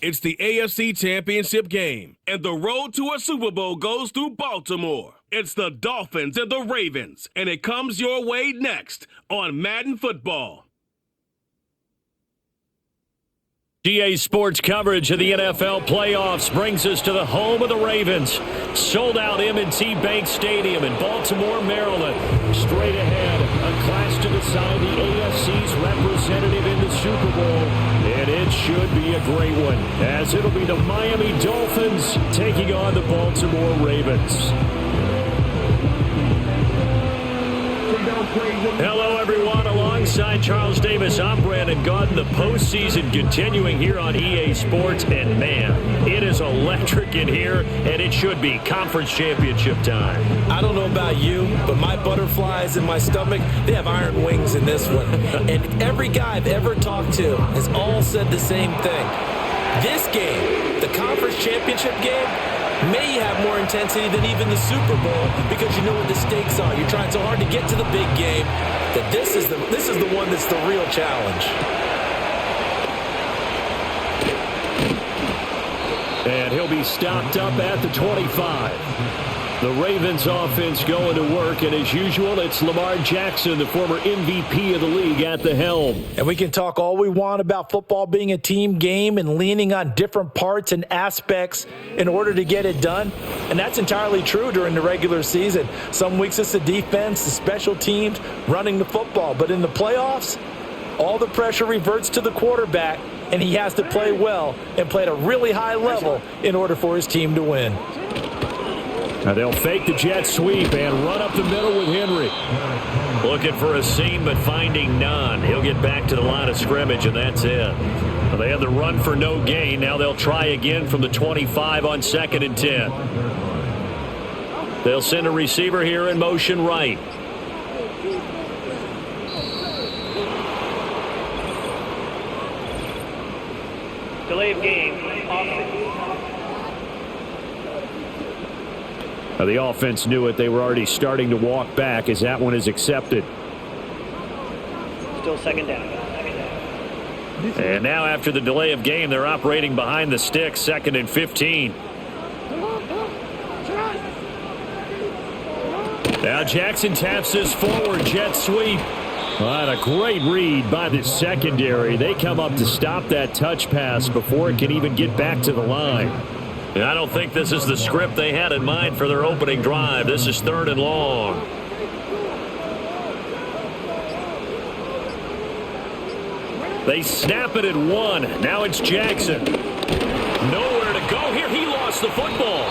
It's the AFC Championship game, and the road to a Super Bowl goes through Baltimore. It's the Dolphins and the Ravens, and it comes your way next on Madden Football. GA Sports coverage of the NFL playoffs brings us to the home of the Ravens. Sold out M&T Bank Stadium in Baltimore, Maryland. Straight ahead, a clash to decide the AFC's representative in the Super Bowl. And it should be a great one, as it'll be the Miami Dolphins taking on the Baltimore Ravens. Hello, everyone. Alongside Charles Davis, I'm Brandon Gaudin. The postseason continuing here on EA Sports. And, man, it is electric in here, and it should be conference championship time. I don't know about you, but my butterflies in my stomach, they have iron wings in this one. And every guy I've ever talked to has all said the same thing. This game, the conference championship game, may have more intensity than even the Super Bowl because you know what the stakes are. You're trying so hard to get to the big game that this is the one that's the real challenge. And he'll be stopped up at the 25. The Ravens offense going to work, and as usual, it's Lamar Jackson, the former MVP of the league, at the helm. And we can talk all we want about football being a team game and leaning on different parts and aspects in order to get it done. And that's entirely true during the regular season. Some weeks it's the defense, the special teams, running the football. But in the playoffs, all the pressure reverts to the quarterback, and he has to play well and play at a really high level in order for his team to win. Now they'll fake the jet sweep and run up the middle with Henry. Looking for a seam, but finding none. He'll get back to the line of scrimmage, and that's it. Well, they had the run for no gain. Now they'll try again from the 25 on 2nd and 10. They'll send a receiver here in motion right. Delay of game. Offense. Now the offense knew it. They were already starting to walk back as that one is accepted. Still second down. And now after the delay of game, they're operating behind the sticks, 2nd and 15. Now Jackson taps this forward jet sweep. What a great read by the secondary. They come up to stop that touch pass before it can even get back to the line. And I don't think this is the script they had in mind for their opening drive. This is 3rd and long. They snap it at 1. Now it's Jackson. Nowhere to go here. He lost the football.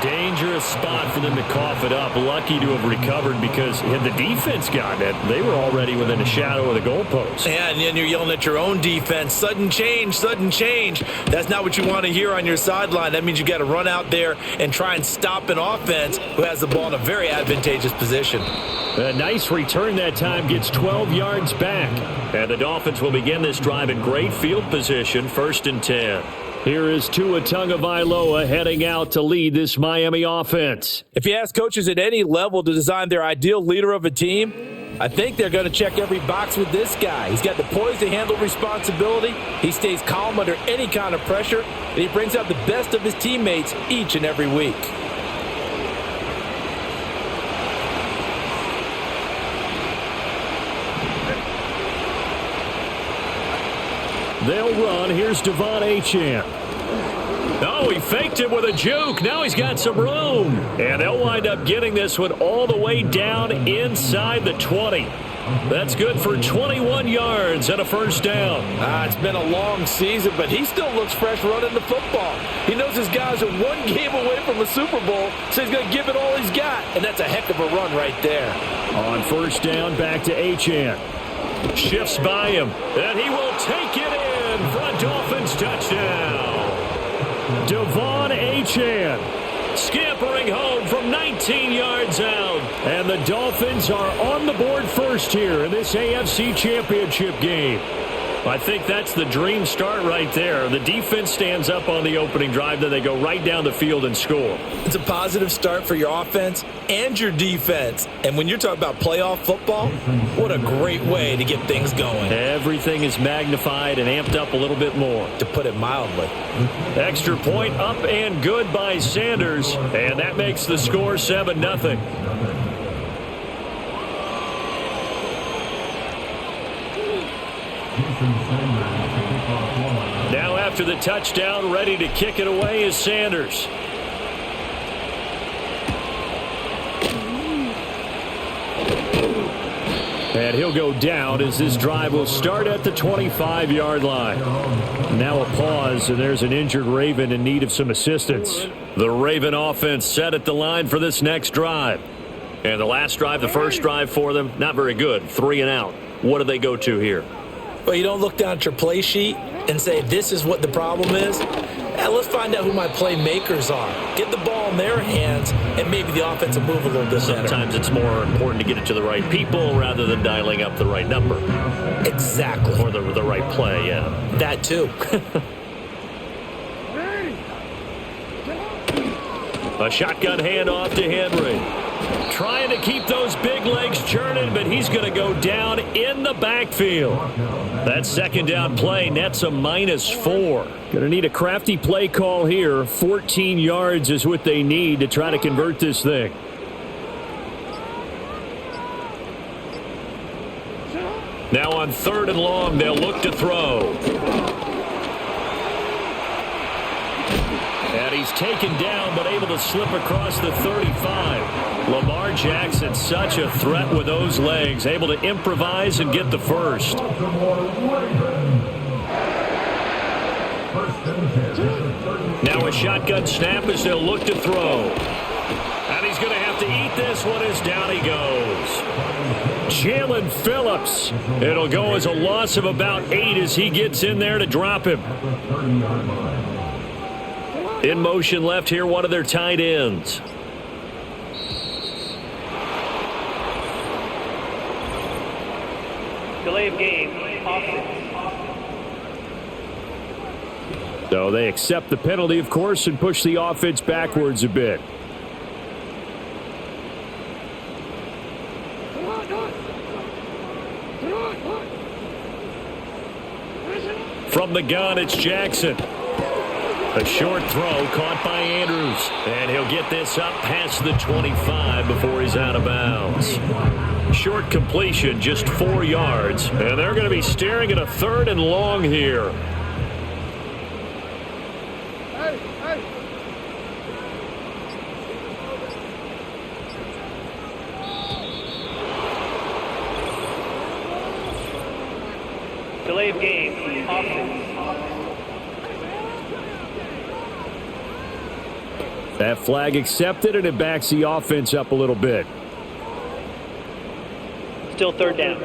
Dangerous spot for them to cough it up. Lucky to have recovered because had the defense gotten it, they were already within a shadow of the goalpost. Yeah, and then you're yelling at your own defense. Sudden change, sudden change. That's not what you want to hear on your sideline. That means you got to run out there and try and stop an offense who has the ball in a very advantageous position. A nice return that time, gets 12 yards back. And the Dolphins will begin this drive in great field position, 1st and 10. Here is Tua Tagovailoa heading out to lead this Miami offense. If you ask coaches at any level to design their ideal leader of a team, I think they're going to check every box with this guy. He's got the poise to handle responsibility. He stays calm under any kind of pressure, and he brings out the best of his teammates each and every week. They'll run. Here's Devon Achane. Oh, he faked it with a juke. Now he's got some room. And they'll wind up getting this one all the way down inside the 20. That's good for 21 yards and a 1st down. It's been a long season, but he still looks fresh running the football. He knows his guys are one game away from a Super Bowl, so he's going to give it all he's got. And that's a heck of a run right there. On 1st down, back to Achane. Shifts by him, and he will take it in for a Dolphins touchdown. Devon Achane scampering home from 19 yards out. And the Dolphins are on the board first here in this AFC Championship game. I think that's the dream start right there. The defense stands up on the opening drive, then they go right down the field and score. It's a positive start for your offense and your defense. And when you're talking about playoff football, what a great way to get things going. Everything is magnified and amped up a little bit more. To put it mildly. Extra point up and good by Sanders, and that makes the score 7-0. Now after the touchdown, ready to kick it away is Sanders. And he'll go down as this drive will start at the 25-yard line. Now a pause, and there's an injured Raven in need of some assistance. The Raven offense set at the line for this next drive. And the last drive, the first drive for them, not very good. 3 and out. What do they go to here? Well, you don't look down at your play sheet and say, this is what the problem is. Let's find out who my playmakers are. Get the ball in their hands, and maybe the offense will move a little bit better. Sometimes it's more important to get it to the right people rather than dialing up the right number. Exactly. Or the right play, yeah. That too. A shotgun handoff to Henry. Trying to keep those big legs churning, but he's going to go down in the backfield. That second down play nets a -4. Going to need a crafty play call here. 14 yards is what they need to try to convert this thing. Now on 3rd and long, they'll look to throw. And he's taken down, but able to slip across the 35. Lamar Jackson, such a threat with those legs, able to improvise and get the first. Now a shotgun snap as they'll look to throw. And he's going to have to eat this one as down he goes. Jalen Phillips. It'll go as a loss of about 8 as he gets in there to drop him. In motion left here, one of their tight ends. Delay of game, offense. So they accept the penalty, of course, and push the offense backwards a bit. From the gun, it's Jackson. A short throw caught by Andrews. And he'll get this up past the 25 before he's out of bounds. Short completion, just 4 yards. And they're going to be staring at a 3rd and long here. Delay of game, offense. That flag accepted, and it backs the offense up a little bit. Still 3rd down.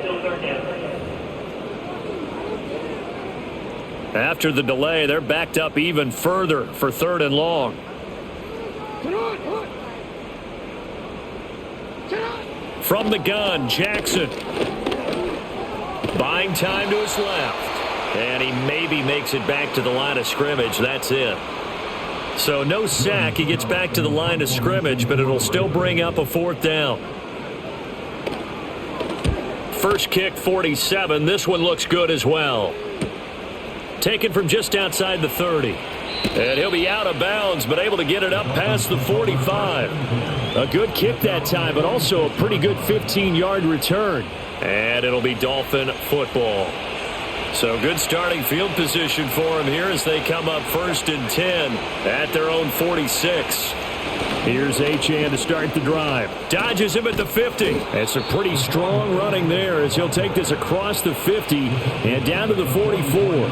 After the delay, they're backed up even further for 3rd and long. From the gun, Jackson. Buying time to his left. And he maybe makes it back to the line of scrimmage. That's it. So no sack. He gets back to the line of scrimmage, but it'll still bring up a 4th down. First kick, 47. This one looks good as well. Taken from just outside the 30. And he'll be out of bounds, but able to get it up past the 45. A good kick that time, but also a pretty good 15-yard return. And it'll be Dolphin football. So good starting field position for him here as they come up 1st and 10 at their own 46. Here's Achane to start the drive. Dodges him at the 50. It's a pretty strong running there as he'll take this across the 50 and down to the 44.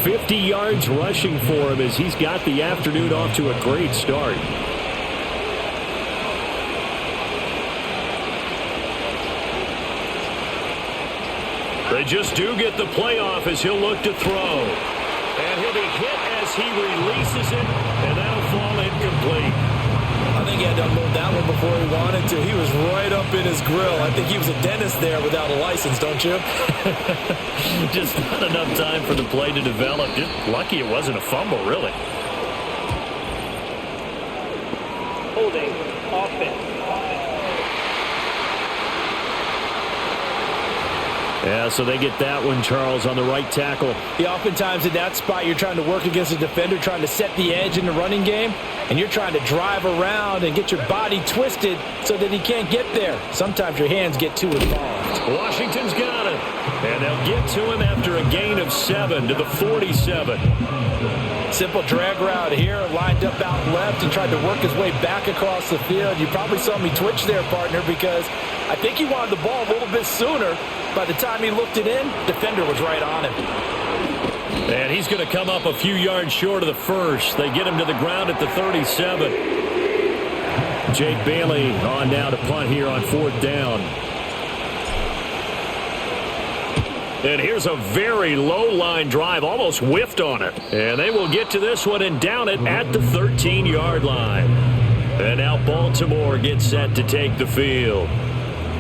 50 yards rushing for him as he's got the afternoon off to a great start. They just do get the playoff as he'll look to throw. And he'll be hit as he releases it, and that'll fall incomplete. I think he had to unload that one before he wanted to. He was right up up in his grill. I think he was a dentist there without a license, don't you? Just not enough time for the play to develop. Just lucky it wasn't a fumble, really. Holding. Offense. Yeah, so they get that one, Charles, on the right tackle. Yeah, oftentimes in that spot, you're trying to work against a defender, trying to set the edge in the running game, and you're trying to drive around and get your body twisted so that he can't get there. Sometimes your hands get too involved. Washington's got it. And they'll get to him after a gain of 7 to the 47. Simple drag route here, lined up out left and tried to work his way back across the field. You probably saw me twitch there, partner, because I think he wanted the ball a little bit sooner. By the time he looked it in, defender was right on him. And he's going to come up a few yards short of the first. They get him to the ground at the 37. Jake Bailey on now to punt here on 4th down. And here's a very low line drive, almost whiffed on it. And they will get to this one and down it at the 13-yard line. And now Baltimore gets set to take the field.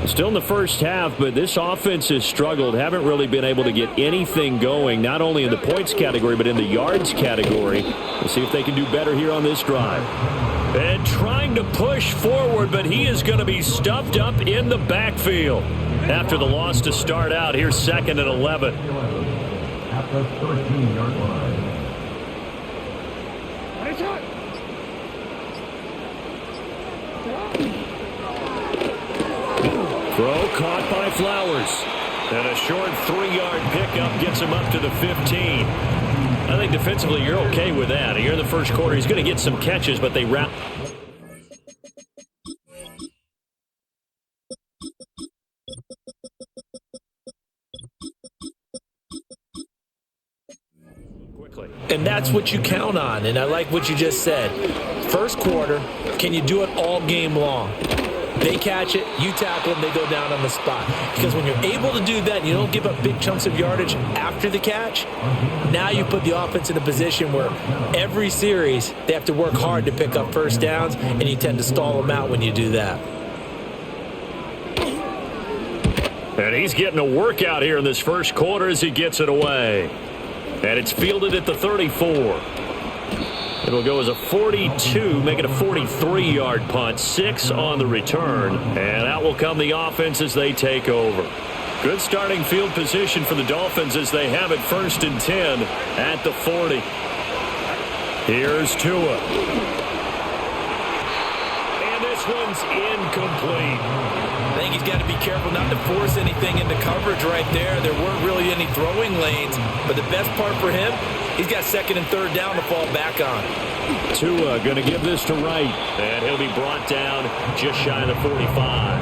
Still in the first half, but this offense has struggled. Haven't really been able to get anything going, not only in the points category, but in the yards category. We'll see if they can do better here on this drive. And trying to push forward, but he is going to be stuffed up in the backfield. After the loss to start out, here's 2nd and 11. At the 13-yard line. Throw caught by Flowers. And a short 3-yard pickup gets him up to the 15. I think defensively you're okay with that. Here in the first quarter, he's going to get some catches, but they wrap. And that's what you count on, and I like what you just said. First quarter, can you do it all game long? They catch it, you tackle them, they go down on the spot. Because when you're able to do that, and you don't give up big chunks of yardage after the catch, now you put the offense in a position where every series they have to work hard to pick up first downs, and you tend to stall them out when you do that. And he's getting a workout here in this first quarter as he gets it away. And it's fielded at the 34. It'll go as a 42, make it a 43-yard punt, 6 on the return. And out will come the offense as they take over. Good starting field position for the Dolphins as they have it 1st and 10 at the 40. Here's Tua. And this one's incomplete. I think he's got to be careful not to force anything into coverage right there. There weren't really any throwing lanes, but the best part for him, he's got 2nd and 3rd down to fall back on. Tua going to give this to Wright, and he'll be brought down just shy of the 45.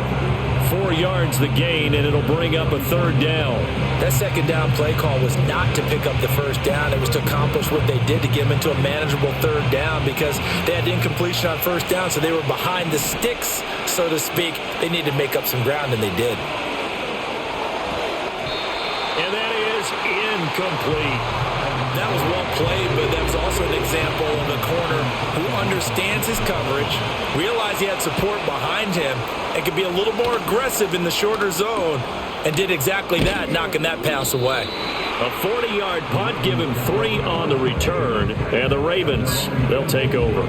4 yards the gain, and it'll bring up a 3rd down. That 2nd down play call was not to pick up the 1st down. It was to accomplish what they did to get him into a manageable 3rd down because they had incompletion on 1st down, so they were behind the sticks, so to speak. They needed to make up some ground, and they did. And that is incomplete. That was well played, but that was also an example of a corner who understands his coverage, realized he had support behind him, and could be a little more aggressive in the shorter zone, and did exactly that, knocking that pass away. A 40-yard punt, give him 3 on the return, and the Ravens, they'll take over.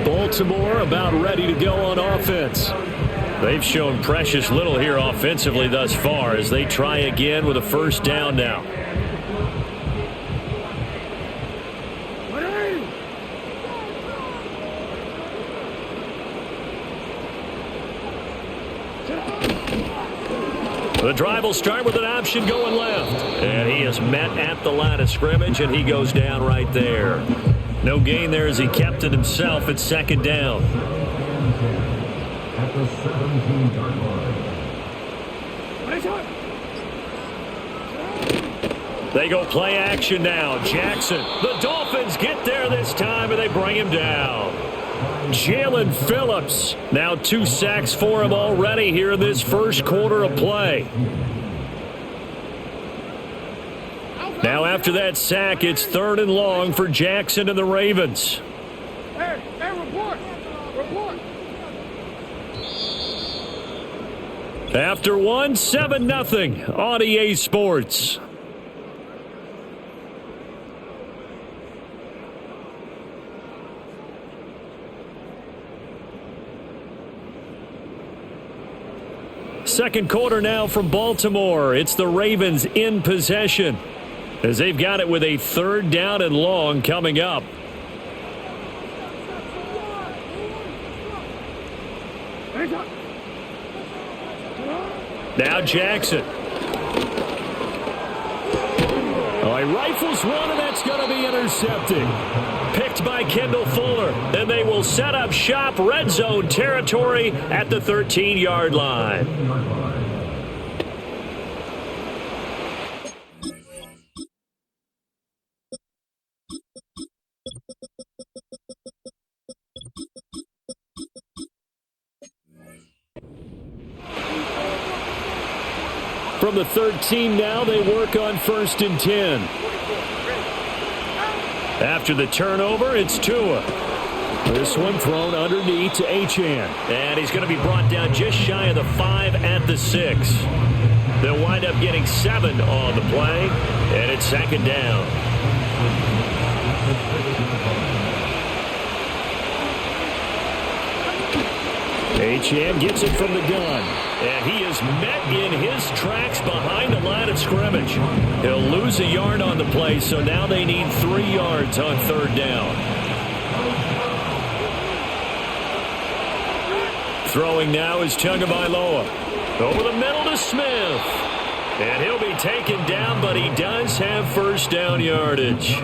Baltimore about ready to go on offense. They've shown precious little here offensively thus far as they try again with a 1st down now. The drive will start with an option going left. And he is met at the line of scrimmage, and he goes down right there. No gain there as he kept it himself at 2nd down. At the 17-yard line. They go play action now. Jackson. The Dolphins get there this time, and they bring him down. Jalen Phillips. Now 2 sacks for him already here in this first quarter of play. Now after that sack, it's 3rd and long for Jackson and the Ravens. Hey, report. After one, 7-0 on EA Sports. Second quarter now from Baltimore. It's the Ravens in possession as they've got it with a 3rd down and long coming up. Now Jackson. Oh, he rifles one, and that's going to be intercepted. Picked by Kendall Fuller. And they will set up shop, red zone territory at the 13-yard line. From the 13 now, they work on 1st and 10. After the turnover, it's Tua. This one thrown underneath to Achane. And he's going to be brought down just shy of the 5 at the 6. They'll wind up getting 7 on the play, and it's 2nd down. Achane gets it from the gun, and he is met in his tracks behind the line of scrimmage. He'll lose a yard on the play, so now they need 3 yards on 3rd down. Throwing now is Tagovailoa. Over the middle to Smith. And he'll be taken down, but he does have 1st down yardage.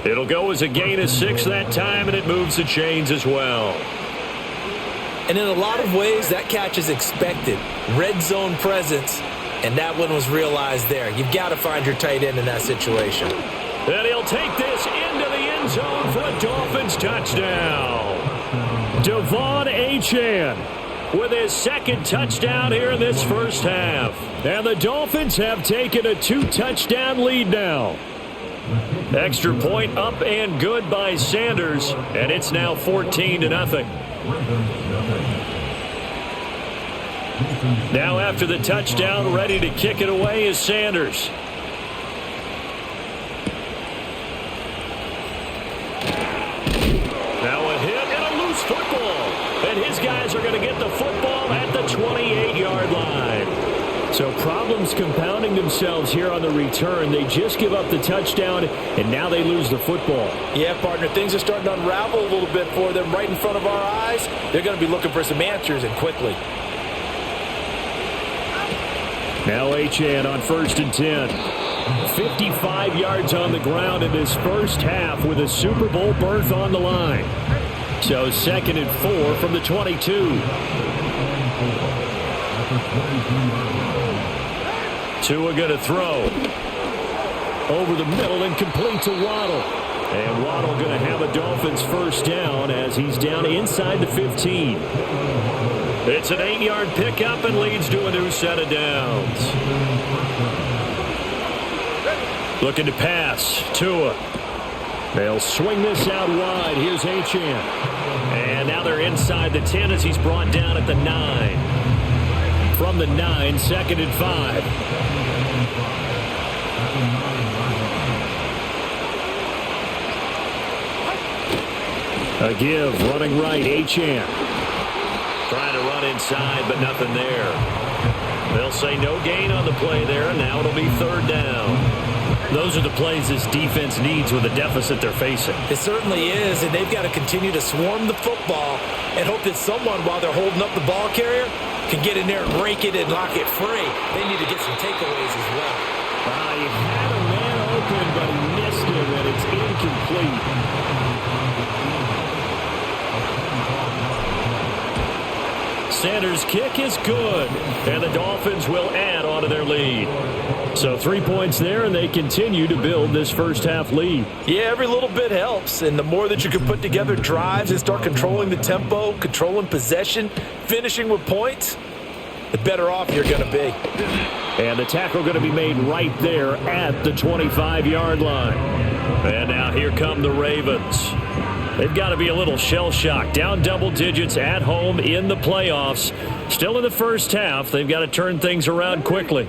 It'll go as a gain of 6 that time, and it moves the chains as well. And in a lot of ways, that catch is expected. Red zone presence, and that one was realized there. You've got to find your tight end in that situation. And he'll take this into the end zone for a Dolphins touchdown. Devon Achane with his 2nd touchdown here in this first half. And the Dolphins have taken a 2-touchdown lead now. Extra point up and good by Sanders, and it's now 14-0. Now after the touchdown, ready to kick it away is Sanders. Now a hit and a loose football. And his guys are going to get the football at the 28-yard line. So problems compounding themselves here on the return. They just give up the touchdown, and now they lose the football. Yeah, partner, things are starting to unravel a little bit for them right in front of our eyes. They're going to be looking for some answers, and quickly. Now Achane on 1st and 10. 55 yards on the ground in this first half with a Super Bowl berth on the line. So 2nd and 4 from the 22. Tua going to throw. Over the middle and complete to Waddle. And Waddle going to have a Dolphins 1st down as he's down inside the 15. It's an 8-yard pickup and leads to a new set of downs. Looking to pass. Tua. They'll swing this out wide. Here's Achane. And now they're inside the 10 as he's brought down at the 9. From the 9, 2nd and 5. A give, running right, Achane. Trying to run inside, but nothing there. They'll say no gain on the play there, and now it'll be 3rd down. Those are the plays this defense needs with the deficit they're facing. It certainly is, and they've got to continue to swarm the football and hope that someone, while they're holding up the ball carrier, can get in there and rake it and lock it free. They need to get some takeaways as well. He had a man open, but he missed him, and it's incomplete. Sanders' kick is good, and the Dolphins will add on to their lead. So 3 points there, and they continue to build this first half lead. Yeah, every little bit helps, and the more that you can put together drives and start controlling the tempo, controlling possession, finishing with points, the better off you're going to be. And the tackle going to be made right there at the 25-yard line. And now here come the Ravens. They've got to be a little shell-shocked. Down double digits at home in the playoffs. Still in the first half. They've got to turn things around quickly.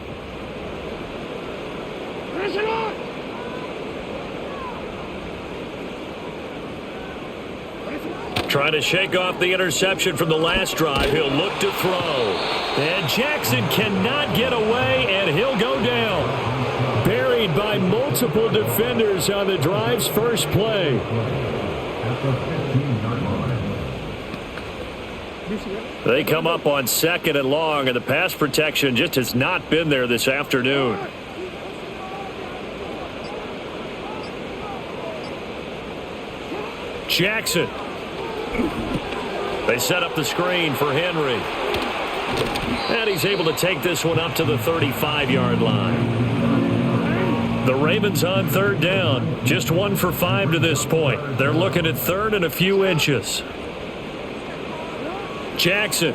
Trying to shake off the interception from the last drive. He'll look to throw. And Jackson cannot get away, and he'll go down. Buried by multiple defenders on the drive's first play. They come up on 2nd and long, and the pass protection just has not been there this afternoon. Jackson. They set up the screen for Henry. And he's able to take this one up to the 35-yard line. The Ravens on 3rd down. Just 1 for 5 to this point. They're looking at 3rd and a few inches. Jackson.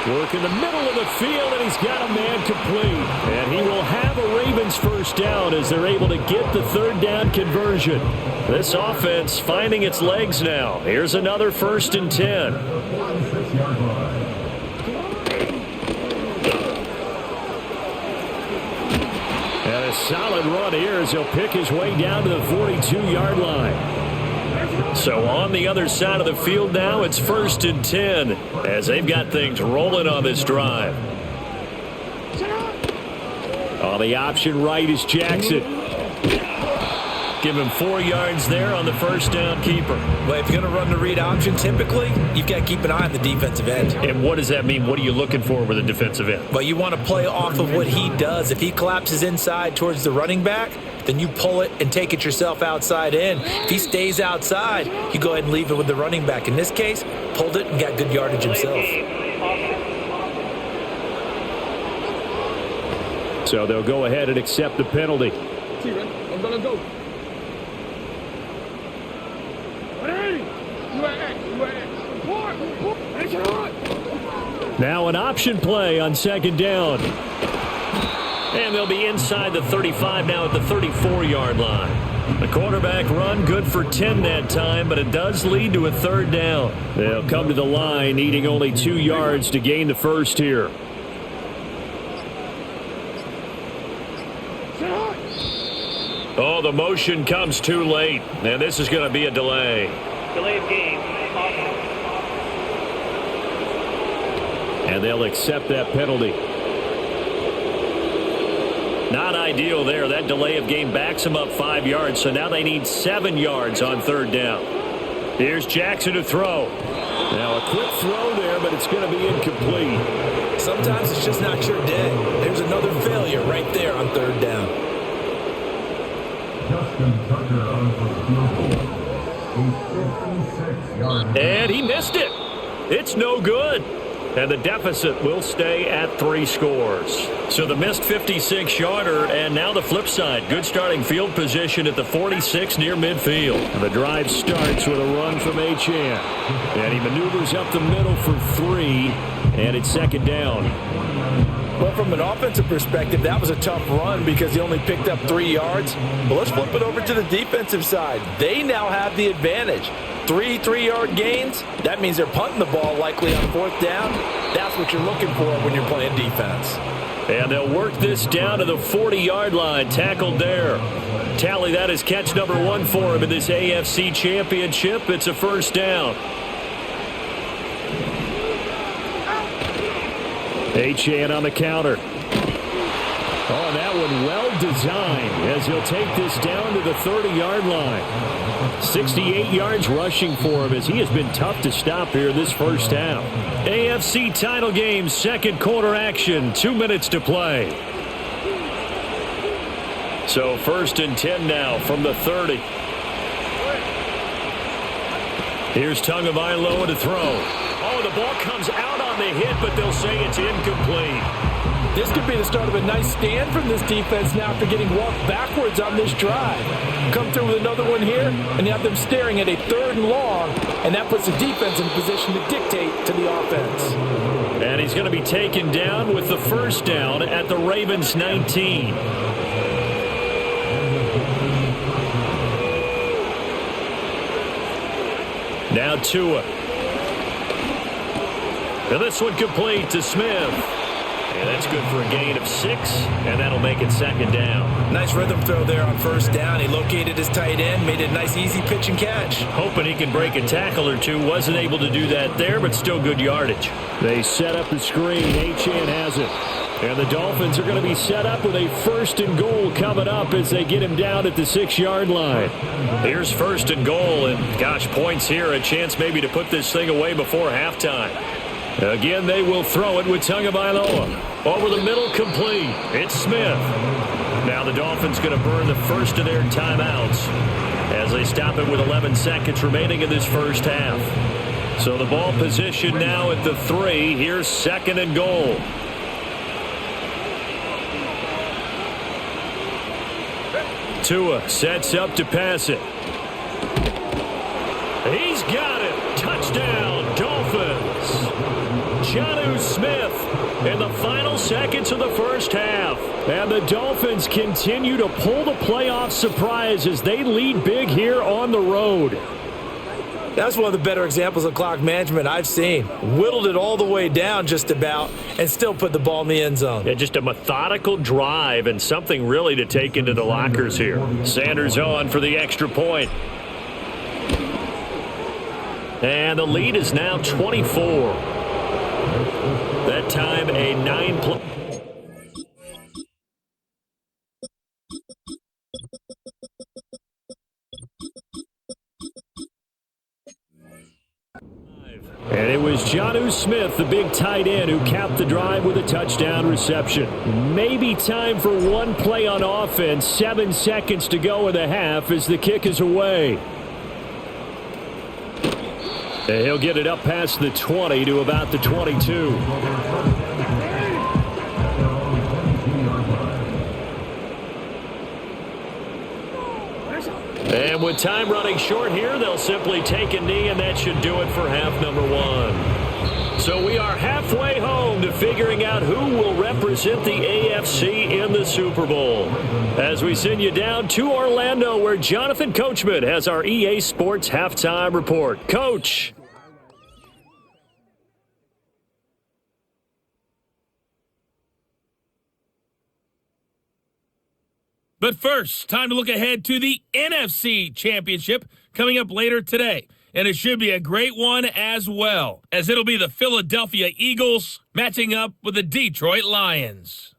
Work in the middle of the field, and he's got a man complete. And he will have a Ravens first down as they're able to get the 3rd down conversion. This offense finding its legs now. Here's another 1st and 10. And a solid run here as he'll pick his way down to the 42-yard line. So on the other side of the field now, it's 1st and 10 as they've got things rolling on this drive. On the option right is Jackson. Give him 4 yards there on the first down keeper. Well, if you're going to run the read option, typically, you've got to keep an eye on the defensive end. And what does that mean? What are you looking for with a defensive end? Well, you want to play off of what he does. If he collapses inside towards the running back, then you pull it and take it yourself outside in. If he stays outside, you go ahead and leave it with the running back. In this case, pulled it and got good yardage himself. So they'll go ahead and accept the penalty. I'm going to go. Now an option play on 2nd down. And they'll be inside the 35 now at the 34-yard line. The quarterback run good for 10 that time, but it does lead to a 3rd down. They'll come to the line needing only 2 yards to gain the first here. Oh, the motion comes too late, and this is going to be a delay. Delay of game. And they'll accept that penalty. Not ideal there. That delay of game backs them up 5 yards, so now they need 7 yards on 3rd down. Here's Jackson to throw. Now a quick throw there, but it's going to be incomplete. Sometimes it's just not your day. There's another failure right there on 3rd down. Justin Tucker on for field goal. A 56-yard. And he missed it. It's no good. And the deficit will stay at 3 scores. So the missed 56-yarder, and now the flip side. Good starting field position at the 46 near midfield. And the drive starts with a run from Achane. And he maneuvers up the middle for 3, and it's 2nd down. Well, from an offensive perspective, that was a tough run because he only picked up 3 yards. But let's flip it over to the defensive side. They now have the advantage. 3 3-yard gains, that means they're punting the ball likely on 4th down. That's what you're looking for when you're playing defense. And they'll work this down to the 40-yard line, tackled there. Tally, that is catch number 1 for him in this AFC Championship. It's a 1st down. Achane on the counter. Oh, that one well designed as he'll take this down to the 30-yard line. 68 yards rushing for him as he has been tough to stop here this first half. AFC title game, 2nd quarter action, 2 minutes to play. So 1st and 10 now from the 30. Here's Tagovailoa to throw. Oh, the ball comes out on the hit, but they'll say it's incomplete. This could be the start of a nice stand from this defense now after getting walked backwards on this drive. Come through with another one here, and you have them staring at a 3rd and long, and that puts the defense in position to dictate to the offense. And he's going to be taken down with the 1st down at the Ravens 19. Now Tua. And this one complete to Smith. And that's good for a gain of 6, and that'll make it second down. Nice rhythm throw there on first down. He located his tight end, made it a nice easy pitch and catch. Hoping he can break a tackle or two. Wasn't able to do that there, but still good yardage. They set up the screen. Achane has it. And the Dolphins are going to be set up with a 1st and goal coming up as they get him down at the 6-yard line. Here's 1st and goal, and gosh, points here. A chance maybe to put this thing away before halftime. Again, they will throw it with Tagovailoa. Over the middle, complete. It's Smith. Now the Dolphins going to burn the first of their timeouts as they stop it with 11 seconds remaining in this first half. So the ball position now at the 3. Here's 2nd and goal. Tua sets up to pass it. He's got it. Touchdown, Dolphins. Jonnu Smith in the final seconds of the first half. And the Dolphins continue to pull the playoff surprise as they lead big here on the road. That's one of the better examples of clock management I've seen. Whittled it all the way down just about and still put the ball in the end zone. Yeah, just a methodical drive and something really to take into the lockers here. Sanders on for the extra point. And the lead is now 24. That time a 9-play. And it was Jonnu Smith, the big tight end, who capped the drive with a touchdown reception. Maybe time for one play on offense. 7 seconds to go in the half as the kick is away. And he'll get it up past the 20 to about the 22. And with time running short here, they'll simply take a knee, and that should do it for half number 1. So we are halfway home to figuring out who will represent the AFC in the Super Bowl. As we send you down to Orlando, where Jonathan Coachman has our EA Sports Halftime Report. Coach. But first, time to look ahead to the NFC Championship coming up later today. And it should be a great one as well, as it'll be the Philadelphia Eagles matching up with the Detroit Lions.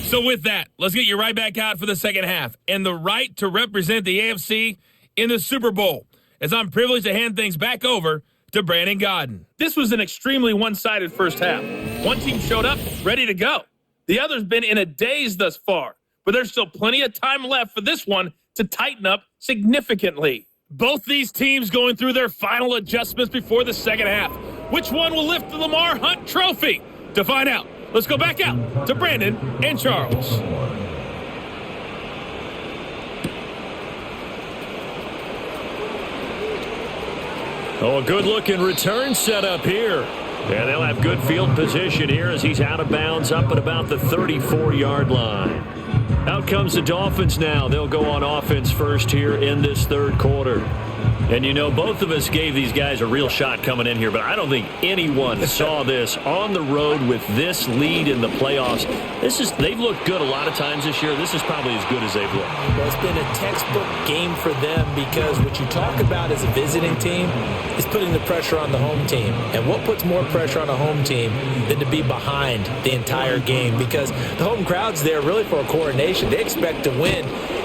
So with that, let's get you right back out for the second half and the right to represent the AFC in the Super Bowl, as I'm privileged to hand things back over to Brandon Godden. This was an extremely one-sided first half. One team showed up ready to go. The other's been in a daze thus far, but there's still plenty of time left for this one to tighten up significantly. Both these teams going through their final adjustments before the second half. Which one will lift the Lamar Hunt Trophy? To find out, let's go back out to Brandon and Charles. Oh, a good-looking return setup here. And they'll have good field position here as he's out of bounds up at about the 34-yard line. Out comes the Dolphins now. They'll go on offense first here in this third quarter. And, you know, both of us gave these guys a real shot coming in here, but I don't think anyone saw this on the road with this lead in the playoffs. They've looked good a lot of times this year. This is probably as good as they've looked. Well, it's been a textbook game for them because what you talk about as a visiting team is putting the pressure on the home team. And what puts more pressure on a home team than to be behind the entire game? Because the home crowd's there really for a coronation. They expect to win.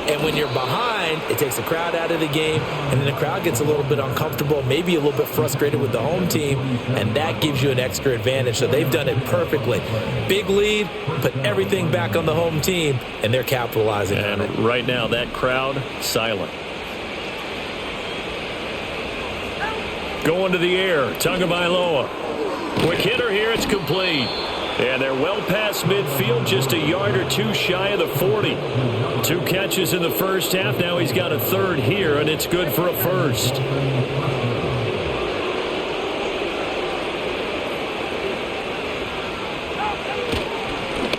And when you're behind, it takes the crowd out of the game, and then the crowd gets a little bit uncomfortable, maybe a little bit frustrated with the home team, and that gives you an extra advantage. So they've done it perfectly. Big lead, put everything back on the home team, and they're capitalizing on it. Right now, that crowd, silent. Going to the air, Tagovailoa. Quick hitter here, it's complete. And they're well past midfield, just a yard or two shy of the 40. 2 catches in the first half. Now he's got a third here, and it's good for a first.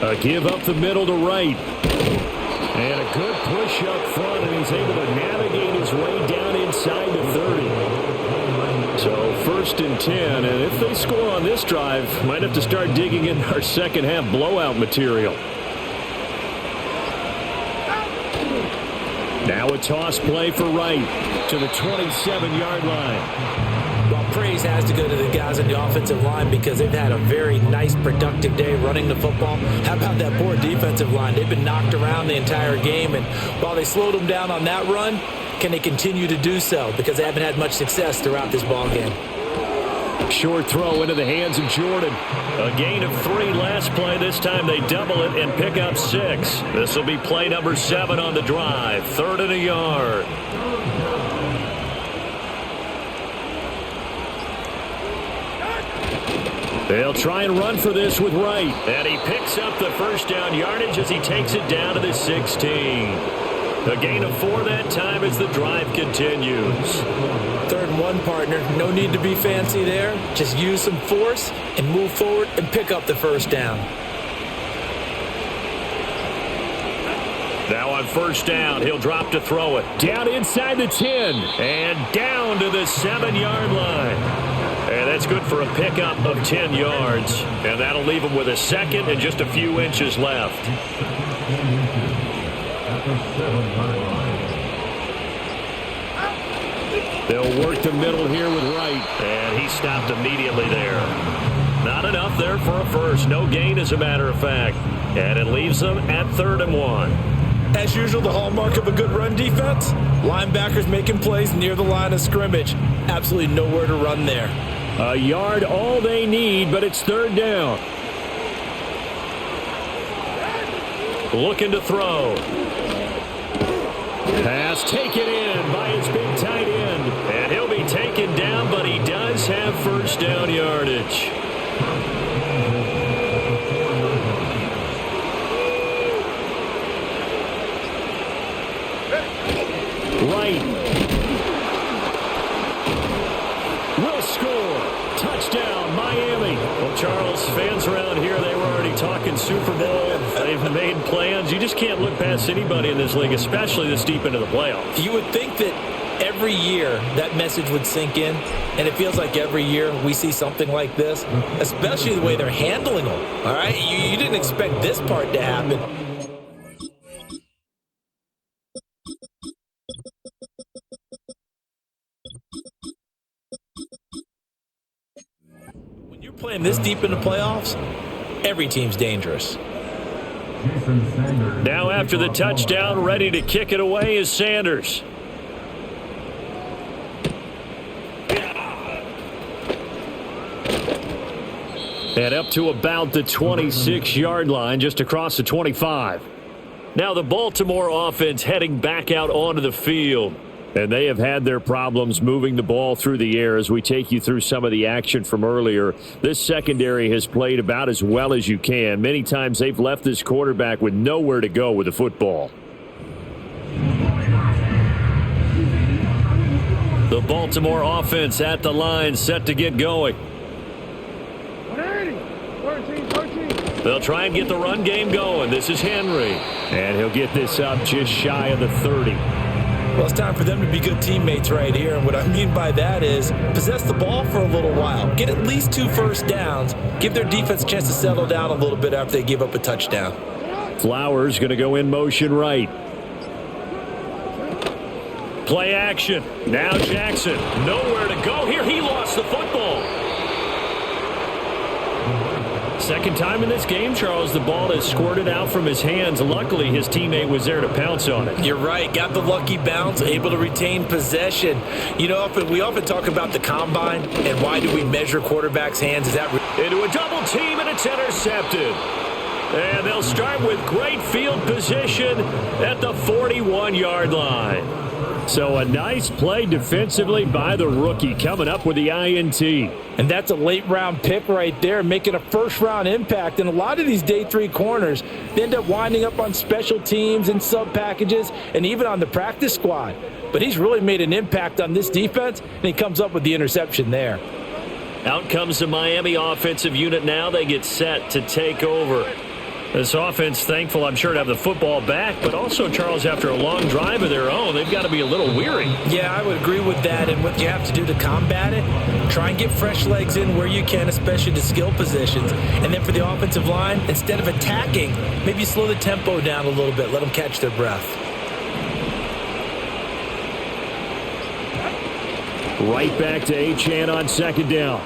A give up the middle to right. And a good push up front, and he's able to navigate his way down inside the 30. So 1st and 10, and if they score on this drive, might have to start digging in our second half blowout material. Now a toss play for Wright to the 27-yard line. Well, praise has to go to the guys on the offensive line because they've had a very nice, productive day running the football. How about that poor defensive line? They've been knocked around the entire game, and while they slowed them down on that run, can they continue to do so? Because they haven't had much success throughout this ball game. Short throw into the hands of Jordan. A gain of 3 last play. This time they double it and pick up 6. This will be play number 7 on the drive. 3rd and a yard. They'll try and run for this with Wright. And he picks up the first down yardage as he takes it down to the 16. A gain of 4 that time as the drive continues. 3rd and 1, partner. No need to be fancy there. Just use some force and move forward and pick up the first down. Now on 1st down, he'll drop to throw it. Down inside the 10 and down to the 7-yard line. And that's good for a pickup of 10 yards. And that'll leave him with a second and just a few inches left. They'll work the middle here with Wright. And he stopped immediately there. Not enough there for a first. No gain, as a matter of fact. And it leaves them at 3rd and 1. As usual, the hallmark of a good run defense, linebackers making plays near the line of scrimmage. Absolutely nowhere to run there. A yard all they need, but it's 3rd down. Looking to throw. Pass taken in by his big tight end. And he'll be taken down, but he does have 1st down yardage. Wright will score. Touchdown, Miami. Well, Charles, fans around here, they were already talking Super Bowl. They've made plans. You just can't look past anybody in this league, especially this deep into the playoffs. You would think that every year that message would sink in, and it feels like every year we see something like this, especially the way they're handling them. All right? You didn't expect this part to happen. Playing this deep in the playoffs, every team's dangerous. Now after the touchdown, ready to kick it away is Sanders. And up to about the 26-yard line, just across the 25. Now the Baltimore offense heading back out onto the field. And they have had their problems moving the ball through the air as we take you through some of the action from earlier. This secondary has played about as well as you can. Many times they've left this quarterback with nowhere to go with the football. The Baltimore offense at the line, set to get going. 13. They'll try and get the run game going. This is Henry. And he'll get this up just shy of the 30. Well, it's time for them to be good teammates right here. And what I mean by that is possess the ball for a little while. Get at least 2 first downs. Give their defense a chance to settle down a little bit after they give up a touchdown. Flowers going to go in motion right. Play action. Now Jackson. Nowhere to go here. He lost the football. Second time in this game, Charles, the ball has squirted out from his hands. Luckily, his teammate was there to pounce on it. You're right. Got the lucky bounce, able to retain possession. You know, we often talk about the combine and why do we measure quarterbacks' hands. Is that into a double team, and it's intercepted. And they'll start with great field position at the 41-yard line. So a nice play defensively by the rookie coming up with the INT. And that's a late-round pick right there, making a first-round impact. And a lot of these day 3 corners, they end up winding up on special teams and sub-packages and even on the practice squad. But he's really made an impact on this defense, and he comes up with the interception there. Out comes the Miami offensive unit now. They get set to take over. This offense, thankful, I'm sure, to have the football back, but also, Charles, after a long drive of their own, they've got to be a little weary. Yeah, I would agree with that, and what you have to do to combat it, try and get fresh legs in where you can, especially the skill positions. And then for the offensive line, instead of attacking, maybe slow the tempo down a little bit, let them catch their breath. Right back to Achane on second down.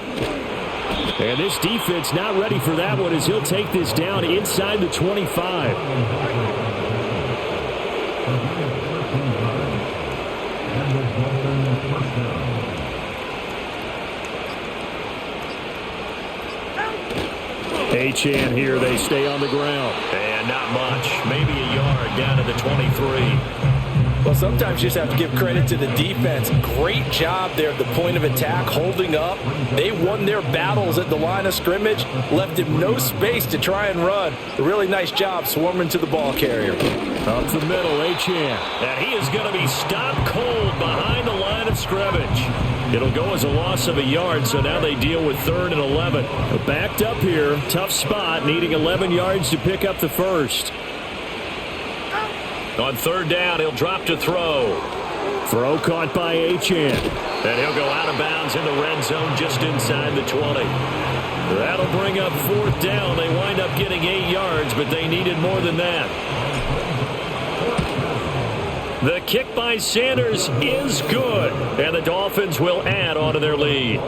And this defense not ready for that one as he'll take this down inside the 25. Achane here, they stay on the ground. And not much, maybe a yard down to the 23. Well, sometimes you just have to give credit to the defense. Great job there at the point of attack, holding up. They won their battles at the line of scrimmage, left him no space to try and run. A really nice job swarming to the ball carrier. Up the middle, Achane. And he is going to be stopped cold behind the line of scrimmage. It'll go as a loss of a yard, so now they deal with 3rd and 11. But backed up here, tough spot, needing 11 yards to pick up the first. On 3rd down, he'll drop to throw. Throw caught by Achane. And he'll go out of bounds in the red zone just inside the 20. That'll bring up 4th down. They wind up getting 8 yards, but they needed more than that. The kick by Sanders is good, and the Dolphins will add on to their lead.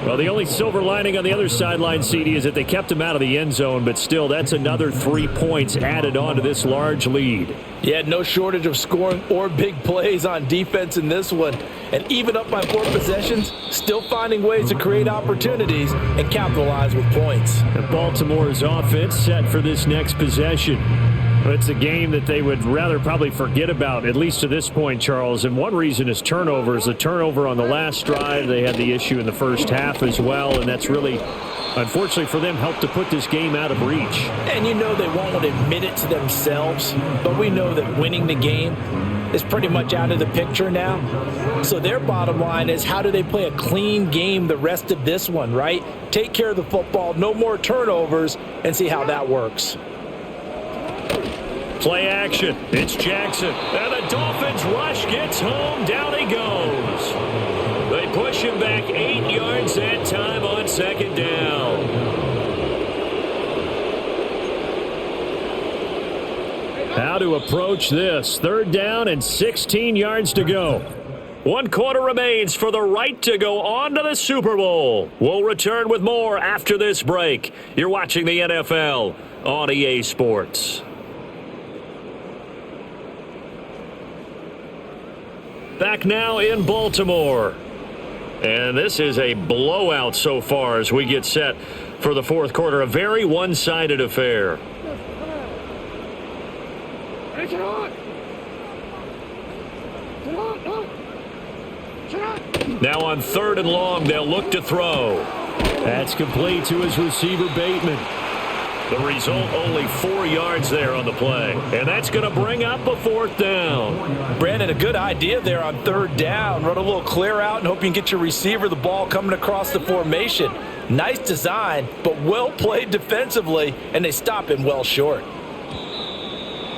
Well, the only silver lining on the other sideline, CD, is that they kept him out of the end zone, but still, that's another 3 points added on to this large lead. Yeah, no shortage of scoring or big plays on defense in this one. And even up by 4 possessions, still finding ways to create opportunities and capitalize with points. And Baltimore's offense set for this next possession. It's a game that they would rather probably forget about, at least to this point, Charles. And one reason is turnovers. The turnover on the last drive, they had the issue in the first half as well, and that's really, unfortunately for them, helped to put this game out of reach. And you know they won't admit it to themselves, but we know that winning the game is pretty much out of the picture now. So their bottom line is, how do they play a clean game the rest of this one, right? Take care of the football, no more turnovers, and see how that works. Play action. It's Jackson. And the Dolphins rush gets home. Down he goes. They push him back 8 yards that time on 2nd down. How to approach this. 3rd down and 16 yards to go. 1 quarter remains for the right to go on to the Super Bowl. We'll return with more after this break. You're watching the NFL on EA Sports. Back now in Baltimore. And this is a blowout so far as we get set for the 4th quarter. A very one-sided affair. Now on 3rd and long, they'll look to throw. That's complete to his receiver, Bateman. The result, only 4 yards there on the play. And that's going to bring up a 4th down. Brandon, a good idea there on 3rd down. Run a little clear out and hope you can get your receiver the ball coming across the formation. Nice design, but well played defensively, and they stop him well short.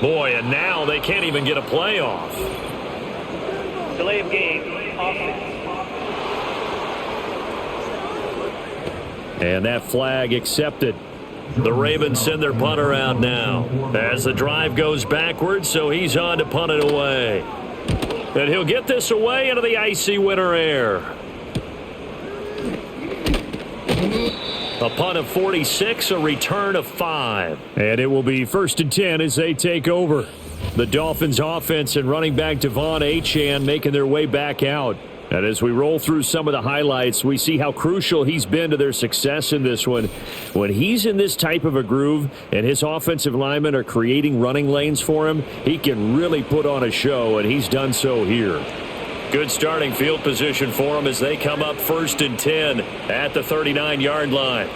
Boy, and now they can't even get a play off. Delay of game. Offense. And that flag accepted. The Ravens send their punter out now as the drive goes backwards, so he's on to punt it away. And he'll get this away into the icy winter air. A punt of 46, a return of 5. And it will be 1st and 10 as they take over. The Dolphins offense and running back Devon Achane making their way back out. And as we roll through some of the highlights, we see how crucial he's been to their success in this one. When he's in this type of a groove and his offensive linemen are creating running lanes for him, he can really put on a show, and he's done so here. Good starting field position for him as they come up 1st and 10 at the 39-yard line.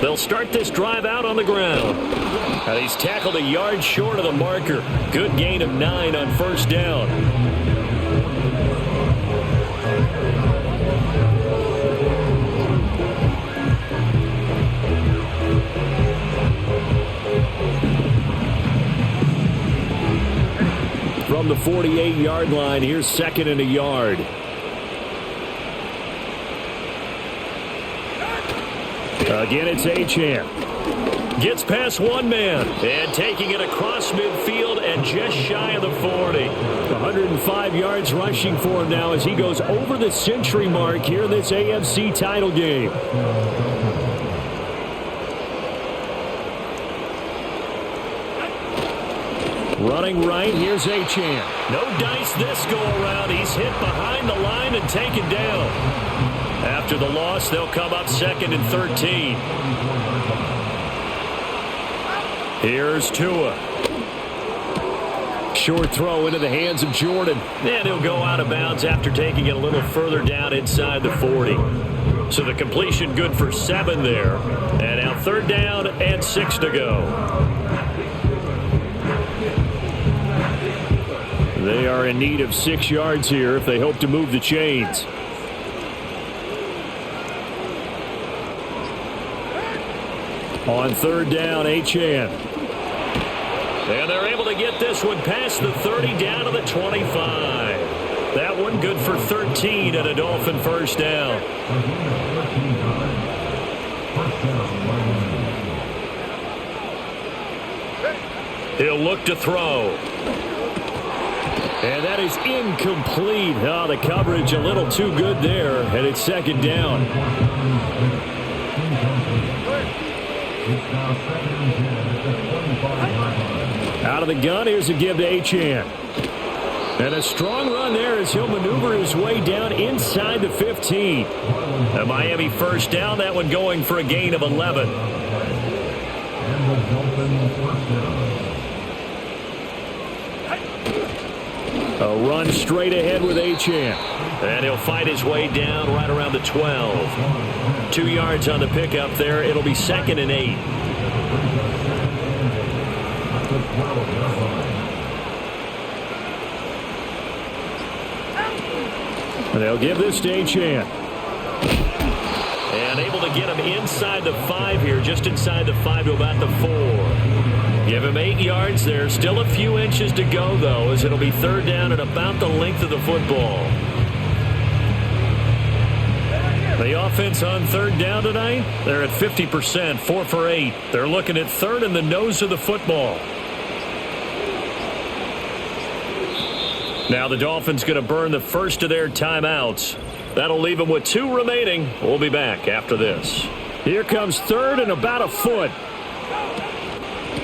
They'll start this drive out on the ground. And he's tackled a yard short of the marker. Good gain of 9 on 1st down. the 48-yard line. Here's 2nd and a yard. Again, it's Achane. Gets past one man and taking it across midfield and just shy of the 40. 105 yards rushing for him now as he goes over the century mark here in this AFC title game. Running right, here's Achane. No dice this go around. He's hit behind the line and taken down. After the loss, they'll come up 2nd and 13. Here's Tua. Short throw into the hands of Jordan. And he'll go out of bounds after taking it a little further down inside the 40. So the completion good for 7 there. And now 3rd down and 6 to go. They are in need of 6 yards here if they hope to move the chains. On 3rd down, Achane. And they're able to get this one past the 30 down to the 25. That one good for 13 and a Dolphin 1st down. He'll look to throw. And that is incomplete. Oh, the coverage a little too good there, and it's 2nd down. Out of the gun, here's a give to Achane. And a strong run there as he'll maneuver his way down inside the 15. A Miami 1st down, that one going for a gain of 11. A run straight ahead with Achane. And he'll fight his way down right around the 12. 2 yards on the pickup there. It'll be 2nd and 8. And they'll give this to Achane. And able to get him inside the 5 here, just inside the 5 to about the 4. Give him 8 yards there. Still a few inches to go, though, as it'll be 3rd down and about the length of the football. The offense on 3rd down tonight, they're at 50%, 4 for 8. They're looking at 3rd in the nose of the football. Now the Dolphins going to burn the first of their timeouts. That'll leave them with 2 remaining. We'll be back after this. Here comes 3rd and about a foot.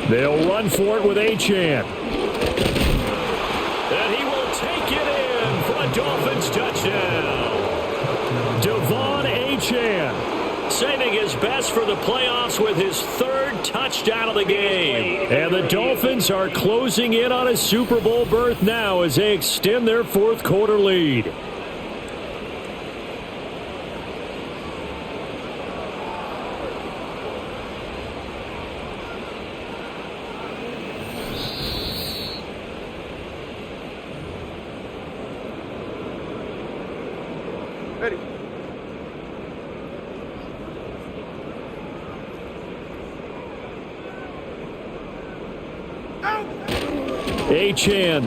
They'll run for it with Achane. And he will take it in for a Dolphins touchdown. Devon Achane saving his best for the playoffs with his 3rd touchdown of the game. And the Dolphins are closing in on a Super Bowl berth now as they extend their 4th quarter lead. Ready. Achane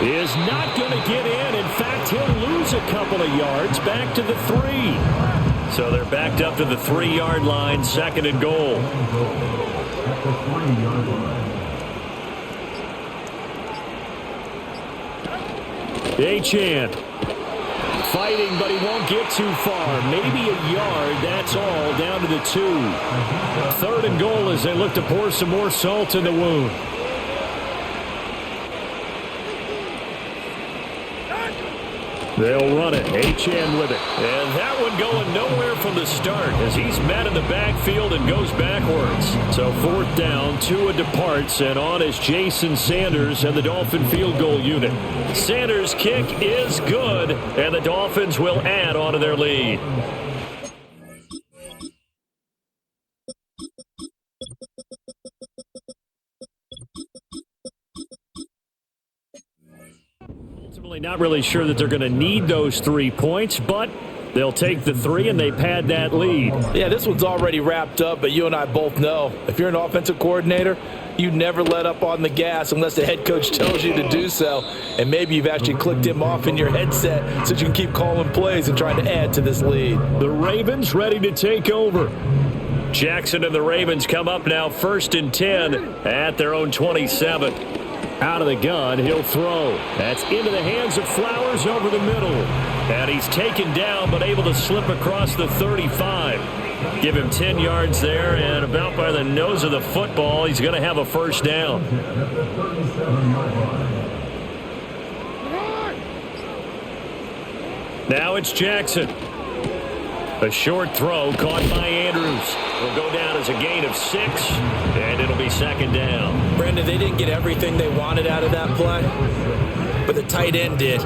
is not going to get in. In fact, he'll lose a couple of yards back to the 3. So they're backed up to the 3-yard line, 2nd and goal. Achane fighting, but he won't get too far. Maybe a yard, that's all, down to the 2. 3rd and goal as they look to pour some more salt in the wound. They'll run it. Achane with it. And that one going nowhere from the start as he's met in the backfield and goes backwards. So 4th down, Tua departs, and on is Jason Sanders and the Dolphin field goal unit. Sanders' kick is good, and the Dolphins will add on to their lead. Not really sure that they're going to need those 3 points, but They'll take the 3, and they pad that lead. Yeah, this one's already wrapped up, but you and I both know if you're an offensive coordinator, you never let up on the gas unless the head coach tells you to do so. And maybe you've actually clicked him off in your headset so you can keep calling plays and trying to add to this lead. The Ravens ready to take over. Jackson and the Ravens come up now 1st and 10 at their own 27. Out of the gun, he'll throw. That's into the hands of Flowers over the middle. And he's taken down but able to slip across the 35. Give him 10 yards there, and about by the nose of the football, he's going to have a first down. Now it's Jackson. A short throw caught by Andrews. Will go down as a gain of 6, and it'll be 2nd down. Brandon, they didn't get everything they wanted out of that play, but the tight end did.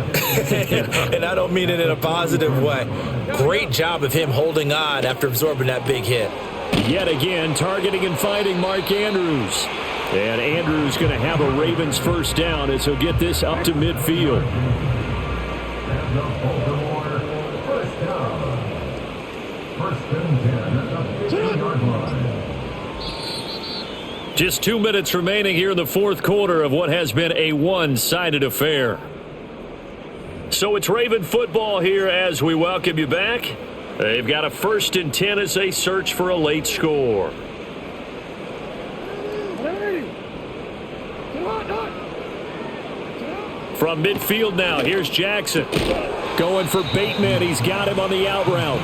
And I don't mean it in a positive way. Great job of him holding on after absorbing that big hit. Yet again, targeting and finding Mark Andrews. And Andrews going to have a Ravens first down as he'll get this up to midfield. And the Baltimore first down. 1st and 10 at the 50-yard line. Just 2 minutes remaining here in the 4th quarter of what has been a one-sided affair. So it's Raven football here as we welcome you back. They've got a 1st and 10 as they search for a late score. From midfield now, here's Jackson. Going for Bateman. He's got him on the out route.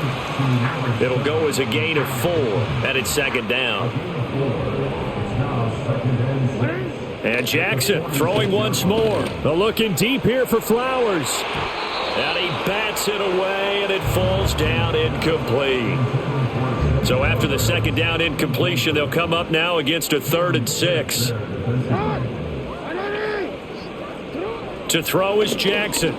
It'll go as a gain of 4, and it's 2nd down. And Jackson throwing once more. Looking deep here for Flowers. And he bats it away, and it falls down incomplete. So after the 2nd down incompletion, they'll come up now against a 3rd and 6. To throw is Jackson.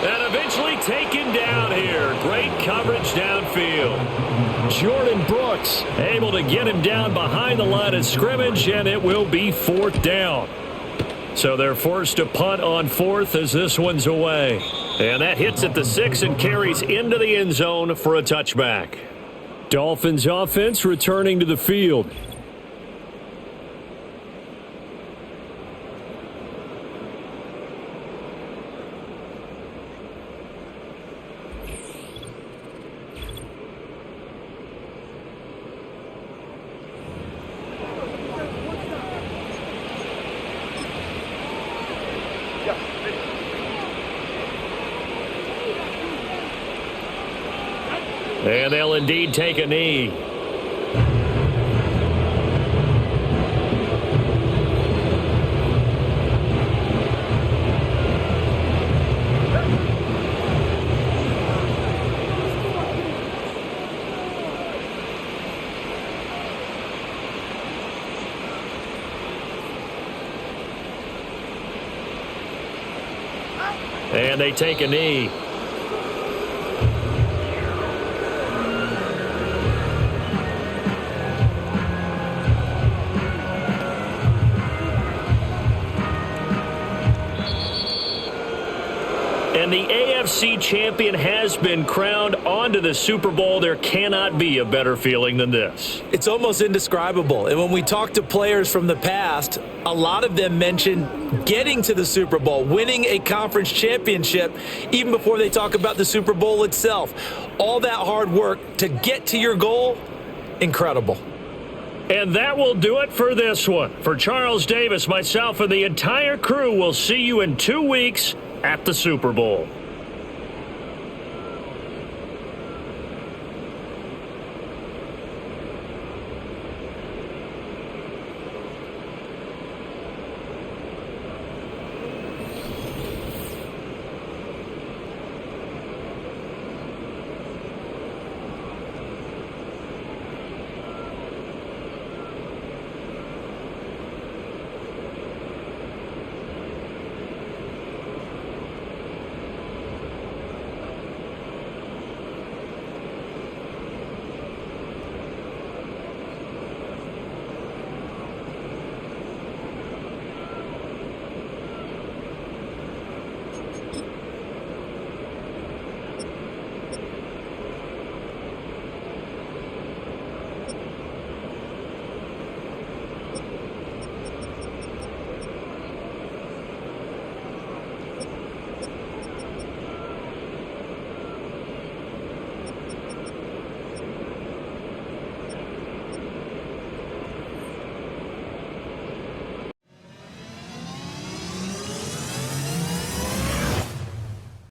And eventually taken down here. Great coverage downfield. Jordan Brooks able to get him down behind the line of scrimmage, and it will be 4th down. So they're forced to punt on 4th as this one's away. And that hits at the 6 and carries into the end zone for a touchback. Dolphins offense returning to the field. And they'll indeed take a knee. And they take a knee. And the AFC champion has been crowned onto the Super Bowl. There cannot be a better feeling than this. It's almost indescribable. And when we talk to players from the past, a lot of them mention getting to the Super Bowl, winning a conference championship, even before they talk about the Super Bowl itself. All that hard work to get to your goal, incredible. And that will do it for this one. For Charles Davis, myself, and the entire crew, we'll see you in 2 weeks at the Super Bowl.